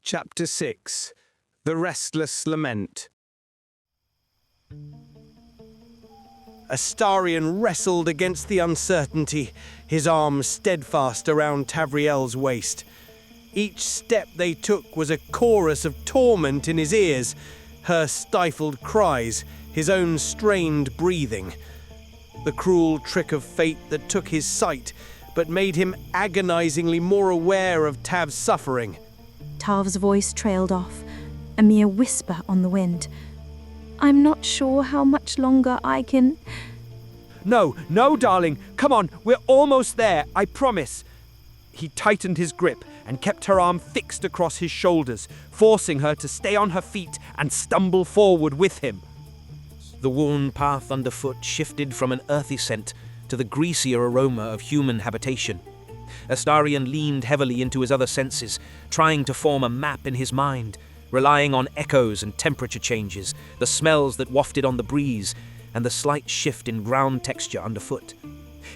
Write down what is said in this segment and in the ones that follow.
Chapter 6. The Restless Lament. Astarion wrestled against the uncertainty, his arms steadfast around Tavriel's waist. Each step they took was a chorus of torment in his ears, her stifled cries, his own strained breathing. The cruel trick of fate that took his sight, but made him agonizingly more aware of Tav's suffering. Tav's voice trailed off, a mere whisper on the wind. I'm not sure how much longer I can... No, darling. Come on, we're almost there, I promise. He tightened his grip and kept her arm fixed across his shoulders, forcing her to stay on her feet and stumble forward with him. The worn path underfoot shifted from an earthy scent to the greasier aroma of human habitation. Astarion leaned heavily into his other senses, trying to form a map in his mind, relying on echoes and temperature changes, the smells that wafted on the breeze, and the slight shift in ground texture underfoot.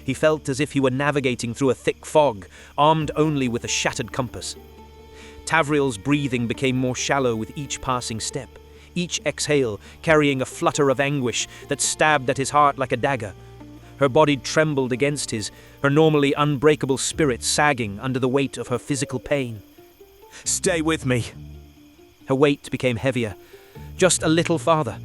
He felt as if he were navigating through a thick fog, armed only with a shattered compass. Tavriel's breathing became more shallow with each passing step, each exhale carrying a flutter of anguish that stabbed at his heart like a dagger. Her body trembled against his, her normally unbreakable spirit sagging under the weight of her physical pain. Stay with me. Her weight became heavier, just a little farther.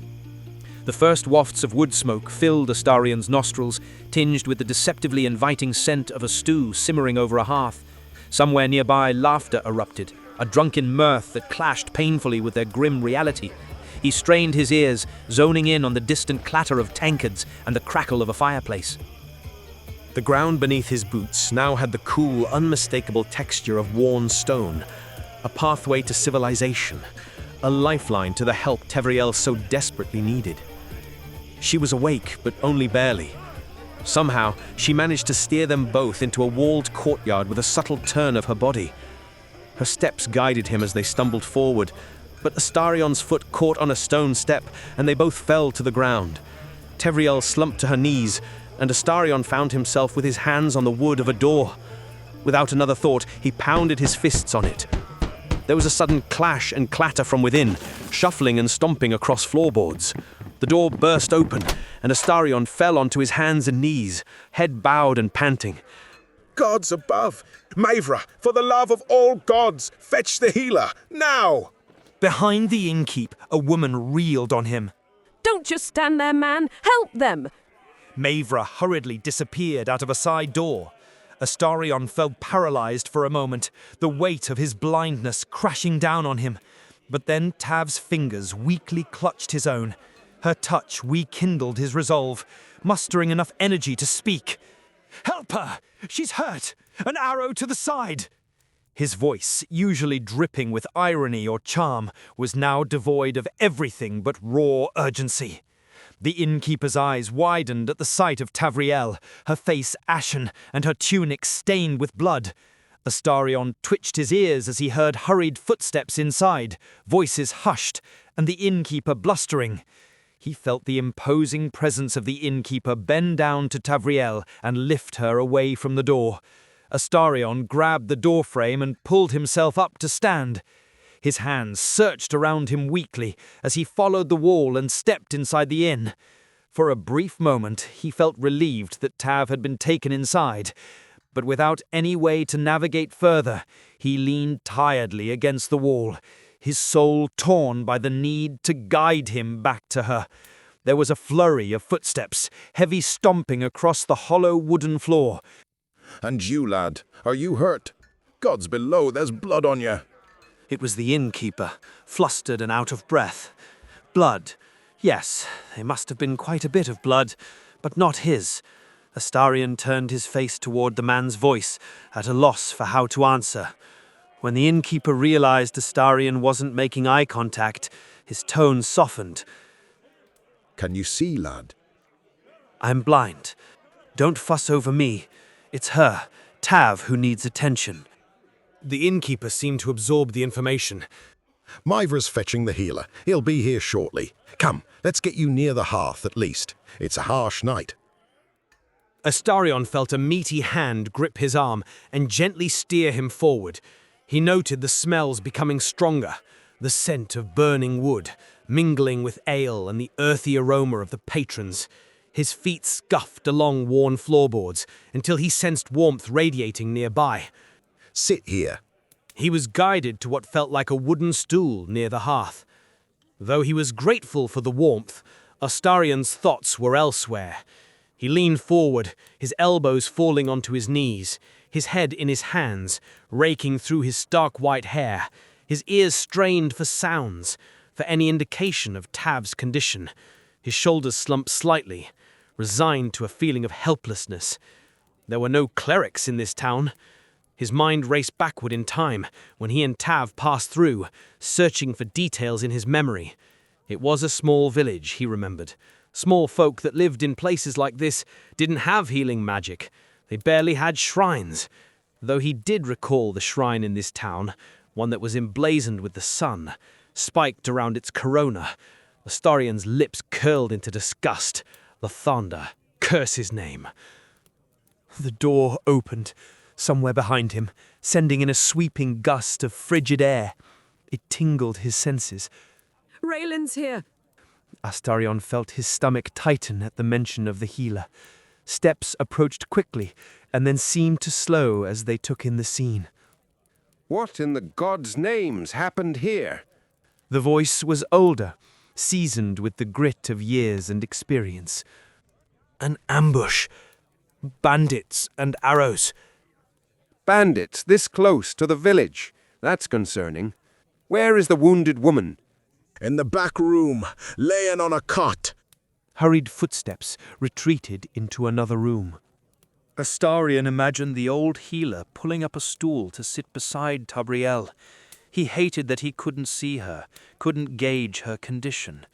The first wafts of wood smoke filled Astarion's nostrils, tinged with the deceptively inviting scent of a stew simmering over a hearth. Somewhere nearby, laughter erupted, a drunken mirth that clashed painfully with their grim reality. He strained his ears, zoning in on the distant clatter of tankards and the crackle of a fireplace. The ground beneath his boots now had the cool, unmistakable texture of worn stone, a pathway to civilization, a lifeline to the help Tavriel so desperately needed. She was awake, but only barely. Somehow, she managed to steer them both into a walled courtyard with a subtle turn of her body. Her steps guided him as they stumbled forward, but Astarion's foot caught on a stone step, and they both fell to the ground. Tavriel slumped to her knees, and Astarion found himself with his hands on the wood of a door. Without another thought, he pounded his fists on it. There was a sudden clash and clatter from within, shuffling and stomping across floorboards. The door burst open, and Astarion fell onto his hands and knees, head bowed and panting. Gods above! Maevra, for the love of all gods, fetch the healer, now! Behind the innkeep, a woman reeled on him. Don't just stand there, man. Help them! Maevra hurriedly disappeared out of a side door. Astarion felt paralyzed for a moment, the weight of his blindness crashing down on him. But then Tav's fingers weakly clutched his own. Her touch rekindled his resolve, mustering enough energy to speak. "Help her! She's hurt! An arrow to the side!" His voice, usually dripping with irony or charm, was now devoid of everything but raw urgency. The innkeeper's eyes widened at the sight of Tavriel, her face ashen and her tunic stained with blood. Astarion twitched his ears as he heard hurried footsteps inside, voices hushed, and the innkeeper blustering. He felt the imposing presence of the innkeeper bend down to Tavriel and lift her away from the door. Astarion grabbed the doorframe and pulled himself up to stand. His hands searched around him weakly as he followed the wall and stepped inside the inn. For a brief moment, he felt relieved that Tav had been taken inside, but without any way to navigate further, he leaned tiredly against the wall, his soul torn by the need to guide him back to her. There was a flurry of footsteps, heavy stomping across the hollow wooden floor. And you, lad, are you hurt? Gods below, there's blood on you. It was the innkeeper, flustered and out of breath. Blood. Yes, there must have been quite a bit of blood, but not his. Astarion turned his face toward the man's voice, at a loss for how to answer. When the innkeeper realized Astarion wasn't making eye contact, his tone softened. Can you see, lad? I'm blind. Don't fuss over me. It's her, Tav, who needs attention. The innkeeper seemed to absorb the information. Maevra's fetching the healer. He'll be here shortly. Come, let's get you near the hearth at least. It's a harsh night. Astarion felt a meaty hand grip his arm and gently steer him forward. He noted the smells becoming stronger, the scent of burning wood, mingling with ale and the earthy aroma of the patrons. His feet scuffed along worn floorboards until he sensed warmth radiating nearby. Sit here. He was guided to what felt like a wooden stool near the hearth. Though he was grateful for the warmth, Astarion's thoughts were elsewhere. He leaned forward, his elbows falling onto his knees, his head in his hands, raking through his stark white hair, his ears strained for sounds, for any indication of Tav's condition. His shoulders slumped slightly, resigned to a feeling of helplessness. There were no clerics in this town. His mind raced backward in time when he and Tav passed through, searching for details in his memory. It was a small village, he remembered. Small folk that lived in places like this didn't have healing magic. They barely had shrines. Though he did recall the shrine in this town, one that was emblazoned with the sun, spiked around its corona. Astarion's lips curled into disgust. Lathander, curse his name. The door opened, somewhere behind him, sending in a sweeping gust of frigid air. It tingled his senses. Raylan's here. Astarion felt his stomach tighten at the mention of the healer. Steps approached quickly, and then seemed to slow as they took in the scene. What in the gods' names happened here? The voice was older, seasoned with the grit of years and experience. An ambush. Bandits and arrows. Bandits this close to the village. That's concerning. Where is the wounded woman? In the back room, laying on a cot. Hurried footsteps retreated into another room. Astarion imagined the old healer pulling up a stool to sit beside Tabriel. He hated that he couldn't see her, couldn't gauge her condition.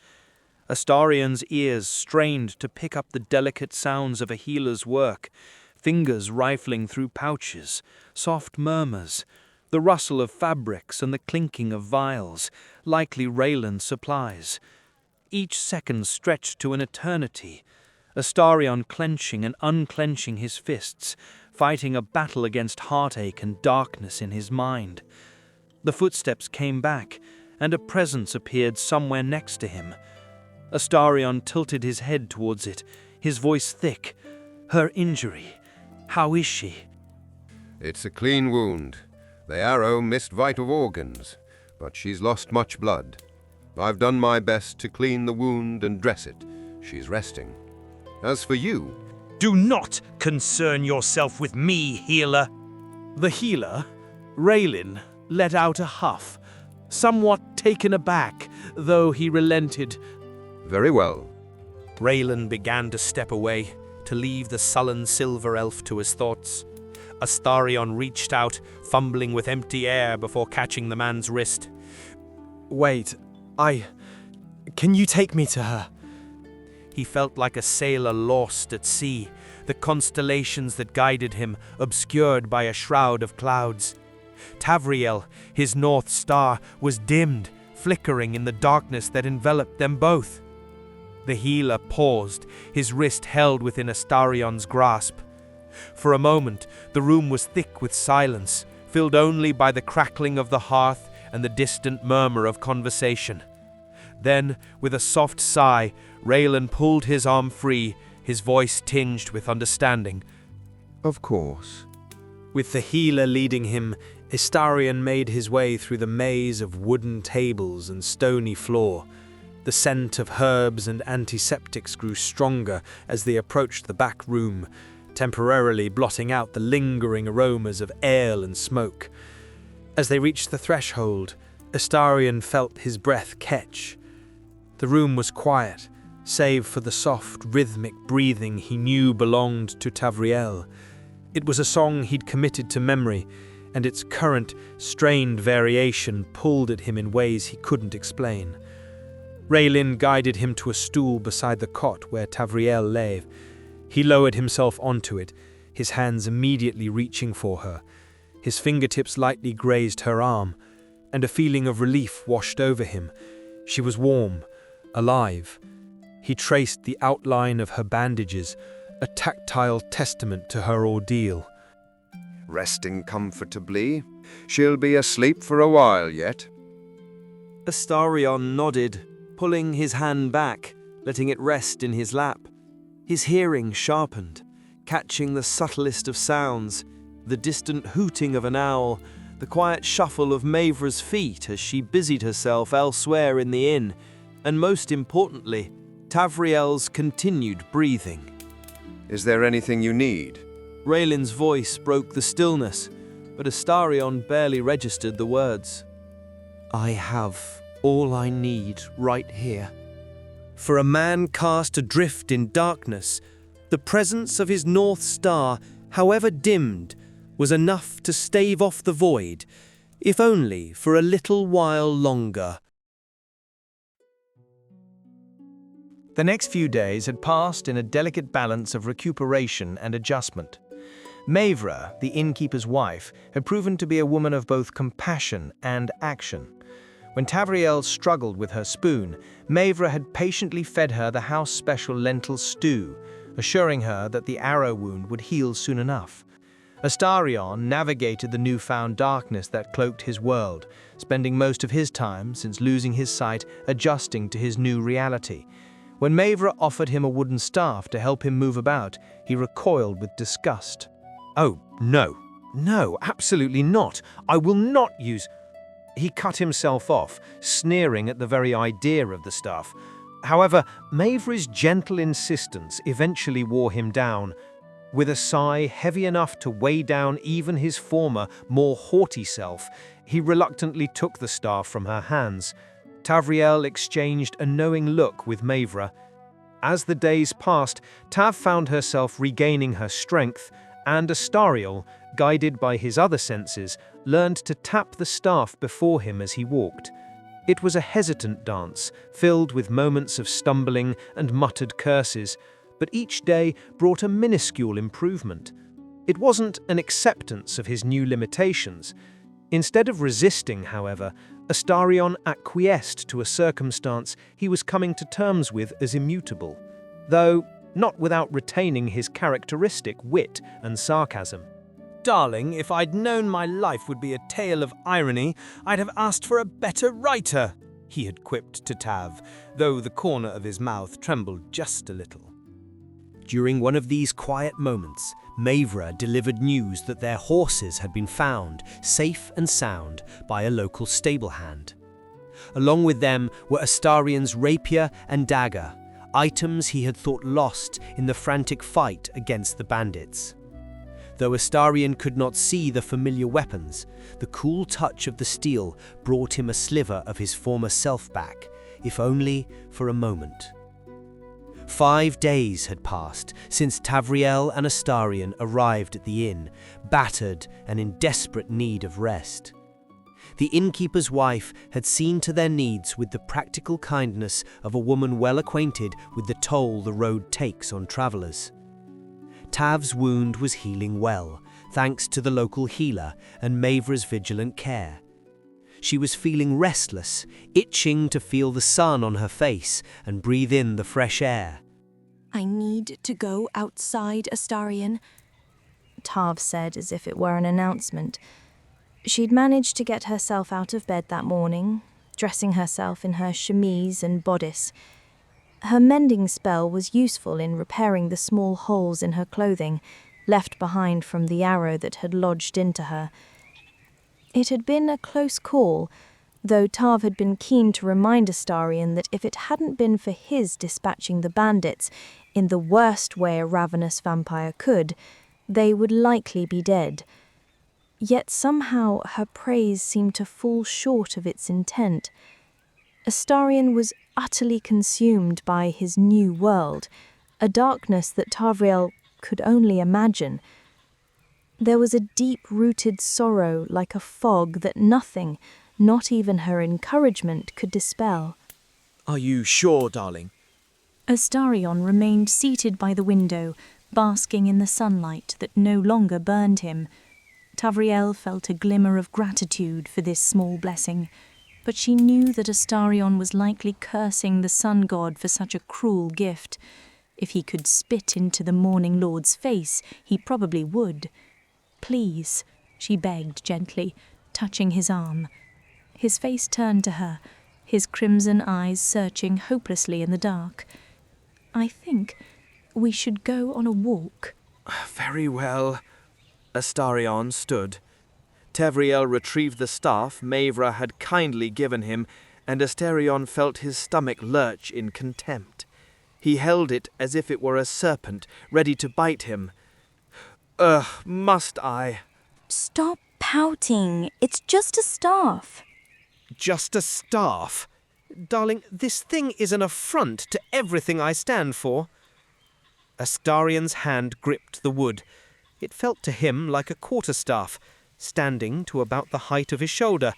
Astarion's ears strained to pick up the delicate sounds of a healer's work, fingers rifling through pouches, soft murmurs, the rustle of fabrics and the clinking of vials, likely Raylan's supplies. Each second stretched to an eternity, Astarion clenching and unclenching his fists, fighting a battle against heartache and darkness in his mind. The footsteps came back, and a presence appeared somewhere next to him. Astarion tilted his head towards it, his voice thick. Her injury. How is she? It's a clean wound. The arrow missed vital organs, but she's lost much blood. I've done my best to clean the wound and dress it. She's resting. As for you... Do not concern yourself with me, healer. The healer, Raylin, let out a huff, somewhat taken aback, though he relented. Very well. Raylan began to step away, to leave the sullen silver elf to his thoughts. Astarion reached out, fumbling with empty air before catching the man's wrist. Wait, Can you take me to her? He felt like a sailor lost at sea, the constellations that guided him obscured by a shroud of clouds. Tavriel, his north star, was dimmed, flickering in the darkness that enveloped them both. The healer paused, his wrist held within Astarion's grasp. For a moment, the room was thick with silence, filled only by the crackling of the hearth and the distant murmur of conversation. Then, with a soft sigh, Raylan pulled his arm free, his voice tinged with understanding. Of course. With the healer leading him, Astarion made his way through the maze of wooden tables and stony floor. The scent of herbs and antiseptics grew stronger as they approached the back room, temporarily blotting out the lingering aromas of ale and smoke. As they reached the threshold, Astarion felt his breath catch. The room was quiet, save for the soft, rhythmic breathing he knew belonged to Tavriel. It was a song he'd committed to memory, and its current, strained variation pulled at him in ways he couldn't explain. Raylin guided him to a stool beside the cot where Tavriel lay. He lowered himself onto it, his hands immediately reaching for her. His fingertips lightly grazed her arm, and a feeling of relief washed over him. She was warm, alive. He traced the outline of her bandages, a tactile testament to her ordeal. Resting comfortably. She'll be asleep for a while yet. Astarion nodded, pulling his hand back, letting it rest in his lap. His hearing sharpened, catching the subtlest of sounds, the distant hooting of an owl, the quiet shuffle of Mavra's feet as she busied herself elsewhere in the inn, and most importantly, Tavriel's continued breathing. Is there anything you need? Raylin's voice broke the stillness, but Astarion barely registered the words. I have all I need right here. For a man cast adrift in darkness, the presence of his North Star, however dimmed, was enough to stave off the void, if only for a little while longer. The next few days had passed in a delicate balance of recuperation and adjustment. Mavra, the innkeeper's wife, had proven to be a woman of both compassion and action. When Tavriel struggled with her spoon, Mavra had patiently fed her the house-special lentil stew, assuring her that the arrow wound would heal soon enough. Astarion navigated the newfound darkness that cloaked his world, spending most of his time, since losing his sight, adjusting to his new reality. When Mavra offered him a wooden staff to help him move about, he recoiled with disgust. Oh, no, absolutely not. I will not use... He cut himself off, sneering at the very idea of the staff. However, Mavra's gentle insistence eventually wore him down. With a sigh heavy enough to weigh down even his former, more haughty self, he reluctantly took the staff from her hands. Tavriel exchanged a knowing look with Mavra. As the days passed, Tav found herself regaining her strength, and Astarion, guided by his other senses, learned to tap the staff before him as he walked. It was a hesitant dance, filled with moments of stumbling and muttered curses, but each day brought a minuscule improvement. It wasn't an acceptance of his new limitations. Instead of resisting, however, Astarion acquiesced to a circumstance he was coming to terms with as immutable, though not without retaining his characteristic wit and sarcasm. Darling, if I'd known my life would be a tale of irony, I'd have asked for a better writer, he had quipped to Tav, though the corner of his mouth trembled just a little. During one of these quiet moments, Mavra delivered news that their horses had been found, safe and sound, by a local stable hand. Along with them were Astarion's rapier and dagger, items he had thought lost in the frantic fight against the bandits. Though Astarion could not see the familiar weapons, the cool touch of the steel brought him a sliver of his former self back, if only for a moment. 5 days had passed since Tavriel and Astarion arrived at the inn, battered and in desperate need of rest. The innkeeper's wife had seen to their needs with the practical kindness of a woman well acquainted with the toll the road takes on travelers. Tav's wound was healing well, thanks to the local healer and Mavra's vigilant care. She was feeling restless, itching to feel the sun on her face and breathe in the fresh air. I need to go outside, Astarion, Tav said as if it were an announcement. She'd managed to get herself out of bed that morning, dressing herself in her chemise and bodice. Her mending spell was useful in repairing the small holes in her clothing, left behind from the arrow that had lodged into her. It had been a close call, though Tav had been keen to remind Astarion that if it hadn't been for his dispatching the bandits in the worst way a ravenous vampire could, they would likely be dead. Yet somehow her praise seemed to fall short of its intent. Astarion was utterly consumed by his new world, a darkness that Tavriel could only imagine. There was a deep-rooted sorrow like a fog that nothing, not even her encouragement, could dispel. Are you sure, darling? Astarion remained seated by the window, basking in the sunlight that no longer burned him. Tavriel felt a glimmer of gratitude for this small blessing, but she knew that Astarion was likely cursing the sun god for such a cruel gift. If he could spit into the Morning Lord's face, he probably would. Please, she begged gently, touching his arm. His face turned to her, his crimson eyes searching hopelessly in the dark. "I think we should go on a walk." Very well. Astarion stood. Tevriel retrieved the staff Mavra had kindly given him, and Astarion felt his stomach lurch in contempt. He held it as if it were a serpent, ready to bite him. Must I? "Stop pouting. It's just a staff." Just a staff? Darling, this thing is an affront to everything I stand for. Astarion's hand gripped the wood. It felt to him like a quarterstaff, standing to about the height of his shoulder,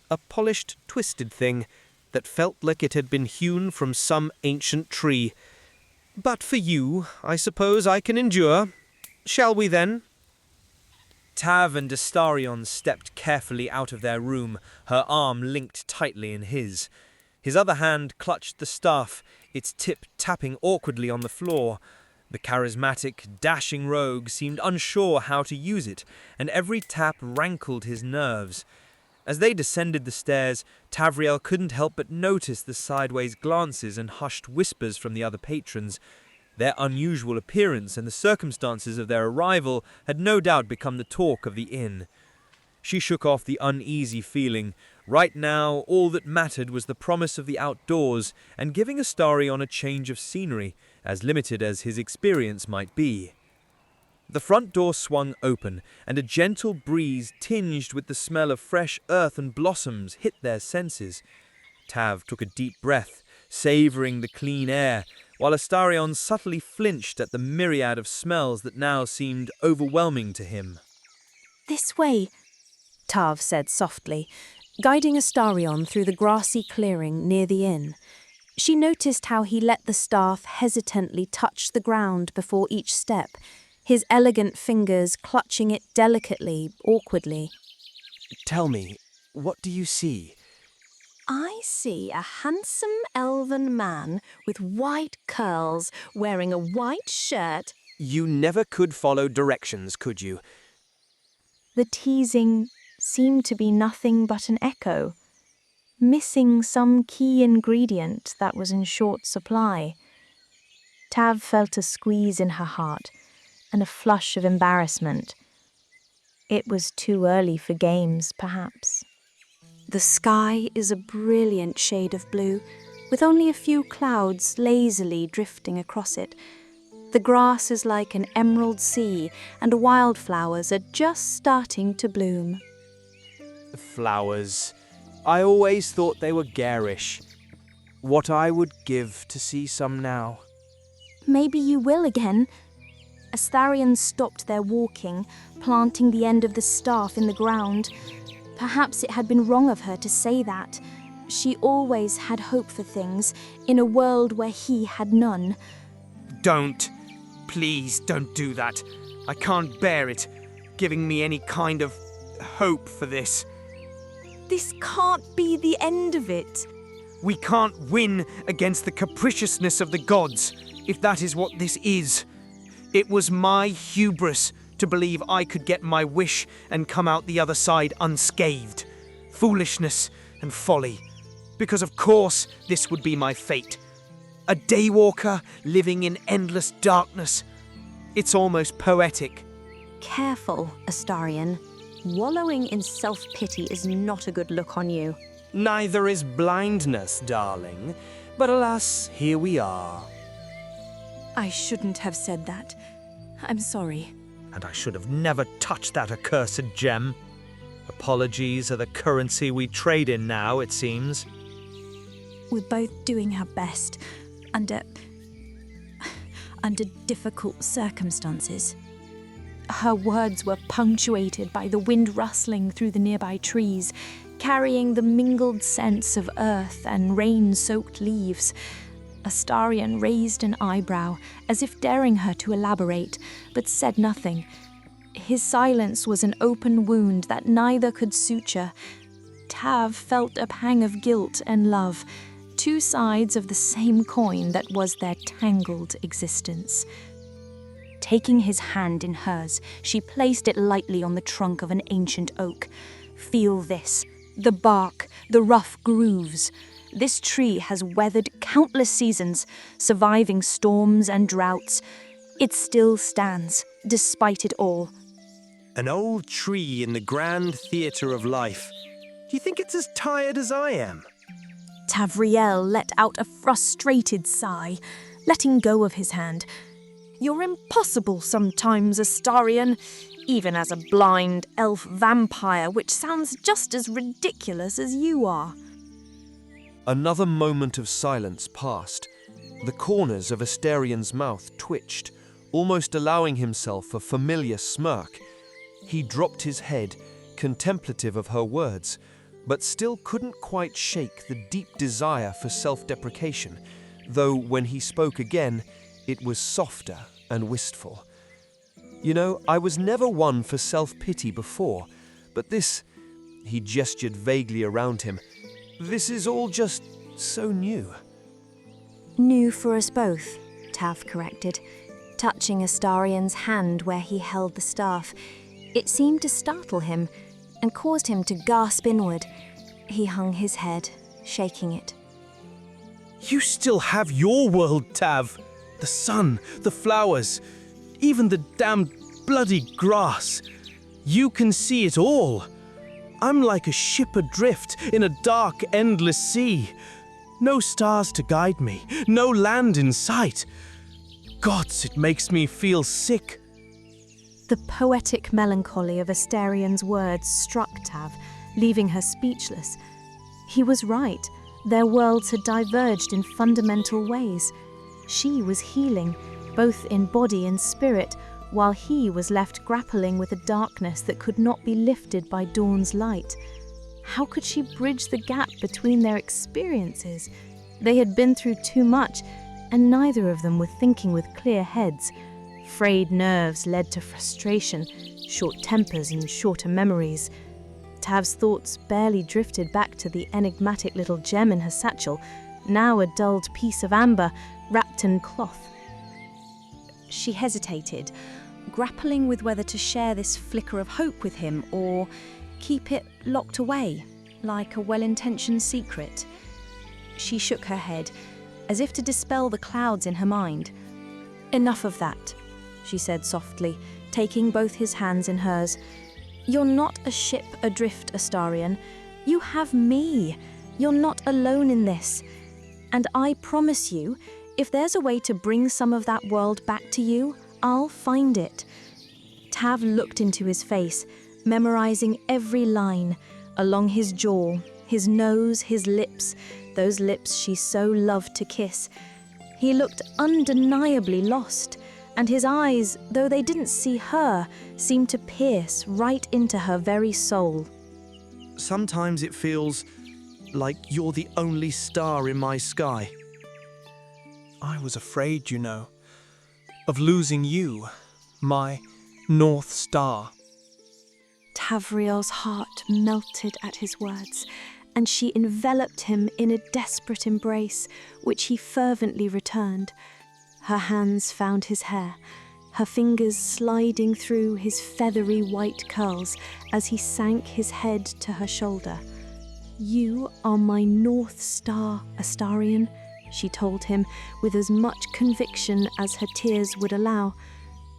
a polished, twisted thing that felt like it had been hewn from some ancient tree. But for you, I suppose I can endure. Shall we then? Tav and Astarion stepped carefully out of their room, her arm linked tightly in his. His other hand clutched the staff, its tip tapping awkwardly on the floor. The charismatic, dashing rogue seemed unsure how to use it, and every tap rankled his nerves. As they descended the stairs, Tavriel couldn't help but notice the sideways glances and hushed whispers from the other patrons. Their unusual appearance and the circumstances of their arrival had no doubt become the talk of the inn. She shook off the uneasy feeling. Right now, all that mattered was the promise of the outdoors and giving Astarion a change of scenery, as limited as his experience might be. The front door swung open, and a gentle breeze tinged with the smell of fresh earth and blossoms hit their senses. Tav took a deep breath, savouring the clean air, while Astarion subtly flinched at the myriad of smells that now seemed overwhelming to him. "This way," Tav said softly, guiding Astarion through the grassy clearing near the inn. She noticed how he let the staff hesitantly touch the ground before each step, his elegant fingers clutching it delicately, awkwardly. Tell me, what do you see? "I see a handsome elven man with white curls, wearing a white shirt." You never could follow directions, could you? The teasing seemed to be nothing but an echo, missing some key ingredient that was in short supply. Tav felt a squeeze in her heart and a flush of embarrassment. It was too early for games, perhaps. The sky is a brilliant shade of blue, with only a few clouds lazily drifting across it. The grass is like an emerald sea, and wildflowers are just starting to bloom. Flowers. I always thought they were garish. What I would give to see some now. "Maybe you will again." Astarion stopped their walking, planting the end of the staff in the ground. Perhaps it had been wrong of her to say that. She always had hope for things, in a world where he had none. Don't. Please don't do that. I can't bear it, giving me any kind of hope for this. This can't be the end of it. We can't win against the capriciousness of the gods, if that is what this is. It was my hubris to believe I could get my wish and come out the other side unscathed. Foolishness and folly. Because of course this would be my fate. A daywalker living in endless darkness. It's almost poetic. Careful, Astarion. Wallowing in self-pity is not a good look on you. Neither is blindness, darling. But alas, here we are. I shouldn't have said that. I'm sorry. And I should have never touched that accursed gem. Apologies are the currency we trade in now, it seems. We're both doing our best, under difficult circumstances. Her words were punctuated by the wind rustling through the nearby trees, carrying the mingled scents of earth and rain-soaked leaves. Astarion raised an eyebrow, as if daring her to elaborate, but said nothing. His silence was an open wound that neither could suture. Tav felt a pang of guilt and love, two sides of the same coin that was their tangled existence. Taking his hand in hers, she placed it lightly on the trunk of an ancient oak. Feel this. The bark, the rough grooves. This tree has weathered countless seasons, surviving storms and droughts. It still stands, despite it all. An old tree in the grand theatre of life. Do you think it's as tired as I am? Tavriel let out a frustrated sigh, letting go of his hand. You're impossible sometimes, Astarion, even as a blind elf vampire, which sounds just as ridiculous as you are. Another moment of silence passed. The corners of Astarion's mouth twitched, almost allowing himself a familiar smirk. He dropped his head, contemplative of her words, but still couldn't quite shake the deep desire for self-deprecation, though when he spoke again, it was softer and wistful. You know, I was never one for self-pity before, but this, he gestured vaguely around him, this is all just so new. New for us both, Tav corrected, touching Astarion's hand where he held the staff. It seemed to startle him and caused him to gasp inward. He hung his head, shaking it. You still have your world, Tav. The sun, the flowers, even the damned bloody grass. You can see it all. I'm like a ship adrift in a dark, endless sea. No stars to guide me, no land in sight. Gods, it makes me feel sick. The poetic melancholy of Astarion's words struck Tav, leaving her speechless. He was right. Their worlds had diverged in fundamental ways. She was healing, both in body and spirit, while he was left grappling with a darkness that could not be lifted by dawn's light. How could she bridge the gap between their experiences? They had been through too much, and neither of them were thinking with clear heads. Frayed nerves led to frustration, short tempers and shorter memories. Tav's thoughts barely drifted back to the enigmatic little gem in her satchel, now a dulled piece of amber wrapped in cloth. She hesitated, grappling with whether to share this flicker of hope with him or keep it locked away, like a well-intentioned secret. She shook her head, as if to dispel the clouds in her mind. "Enough of that," she said softly, taking both his hands in hers. "You're not a ship adrift, Astarion. You have me. You're not alone in this. And I promise you, if there's a way to bring some of that world back to you, I'll find it." Tav looked into his face, memorizing every line, along his jaw, his nose, his lips, those lips she so loved to kiss. He looked undeniably lost, and his eyes, though they didn't see her, seemed to pierce right into her very soul. Sometimes it feels like you're the only star in my sky. I was afraid, you know, of losing you, my North Star. Tavriel's heart melted at his words, and she enveloped him in a desperate embrace, which he fervently returned. Her hands found his hair, her fingers sliding through his feathery white curls as he sank his head to her shoulder. "You are my North Star, Astarion," she told him with as much conviction as her tears would allow.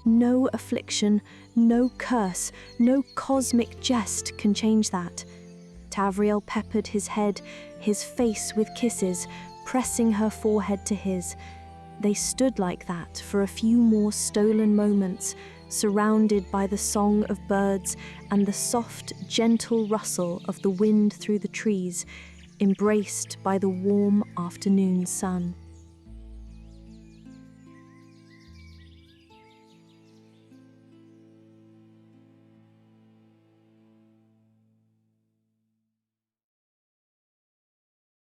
"No affliction, no curse, no cosmic jest can change that." Tavriel peppered his head, his face with kisses, pressing her forehead to his. They stood like that for a few more stolen moments, surrounded by the song of birds and the soft, gentle rustle of the wind through the trees, embraced by the warm afternoon sun.